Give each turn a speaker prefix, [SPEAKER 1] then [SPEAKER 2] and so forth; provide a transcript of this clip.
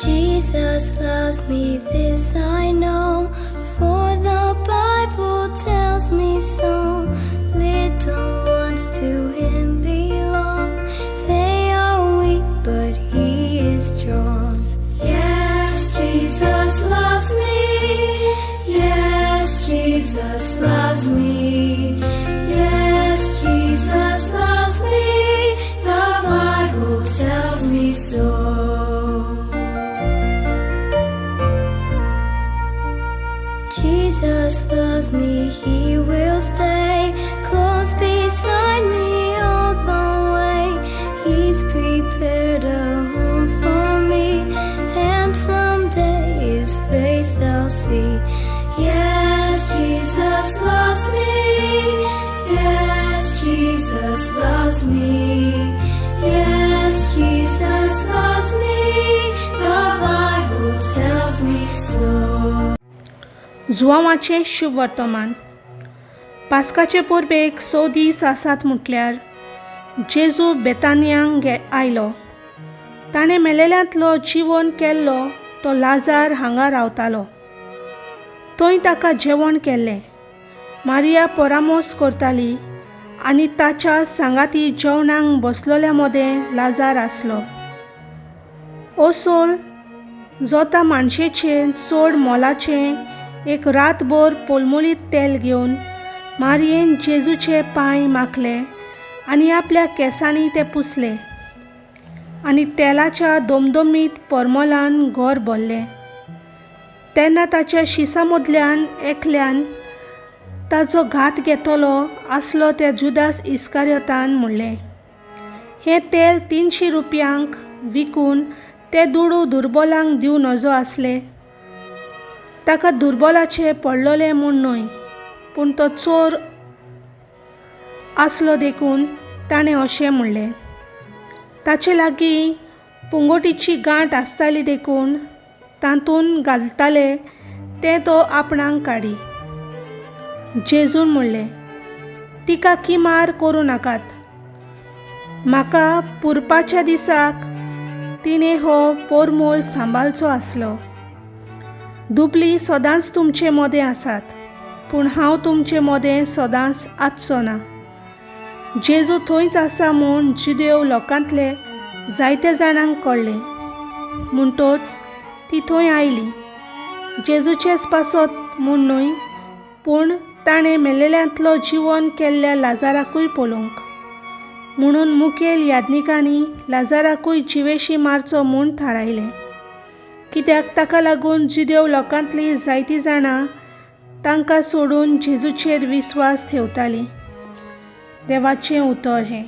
[SPEAKER 1] Jesus loves me, this I know, for the Bible tells me so. Little ones to him belong, they are weak but he is strong. Yes, Jesus loves me, yes, Jesus loves me, yes, Jesus loves me, the Bible tells me so. Jesus loves me, he will stay close beside me all the way. He's prepared a home for me, and someday his face I'll see. Yes, Jesus loves me, yes, Jesus loves me, yes, Jesus loves me, the Bible tells me so.
[SPEAKER 2] जुवांवाचें शुभ वर्तमान. पास्काचे पोरबेक 6 दीस आसात म्हटल्यार जेजू बेतानियांक आयलो. ताणें मेलेल्यांतलो जिवोन केल्लो तो Lazar हांगा रावतालो. थंय ताका जेवण केल्लें. मारिया परामोस करताली आनी ताच्या सांगाती जेवणाक बसलोल्या मदें लाजार आसलो. ओसोल जोता मानशेचें चड मोलाचें एक रातभर पोलमोलीत तेल घेवन मारयेन जेजूचे पांय माखले आनी आपल्या केंसांनी ते पुसले आनी तेलाच्या दोमदोमीत परमोलान घर भरलें. तेन्ना ताच्या शिसा मदल्यान एकल्यान ताचो घात घेतलो आसलो त्या जुदास इस्कारियोतान म्हणलें, हें तेल 300 रुपयांक विकून ते दुडू दुर्बलांक दिव नजो आसले. ताका दुर्बलाचे पडलोले म्हूण न्हय, पूण तो चोर आसलो देखून ताणें अशें म्हणलें. ताचे लागीं पुंगोटीची गांठ आसताली देखून तातूंत घालताले तें तो आपणाक काडी. जेजून म्हणलें, तिका किमार करूं नाकात. म्हाका पुरपाच्या दिसाक तिणें हो पोरमोल सांबाळचो आसलो. दुबली सदांच तुमचे मदें आसात, पूण हांव तुमचे मदें सदांच आसचो ना. जेजू थंयच आसा म्हूण जुदेव लोकांतले जायत्या जाणांक कळ्ळें. म्हणटच ती थंय आयली. जेजूचेच पासत म्हूण न्हय, पूण ताणें मेलेल्यांतलो जिवोन केल्ल्या लाजाराकूय पळोवंक. म्हणून मुखेल यादनिकांनी लाजाराकूय जिवेशी मारचो म्हूण थारायलें. कित्याक ताका लागून जुदेव लोकांतलीं जायतीं जाणां तांकां सोडून जेजूचेर विस्वास ठेवतालीं. देवाचें उतर हें.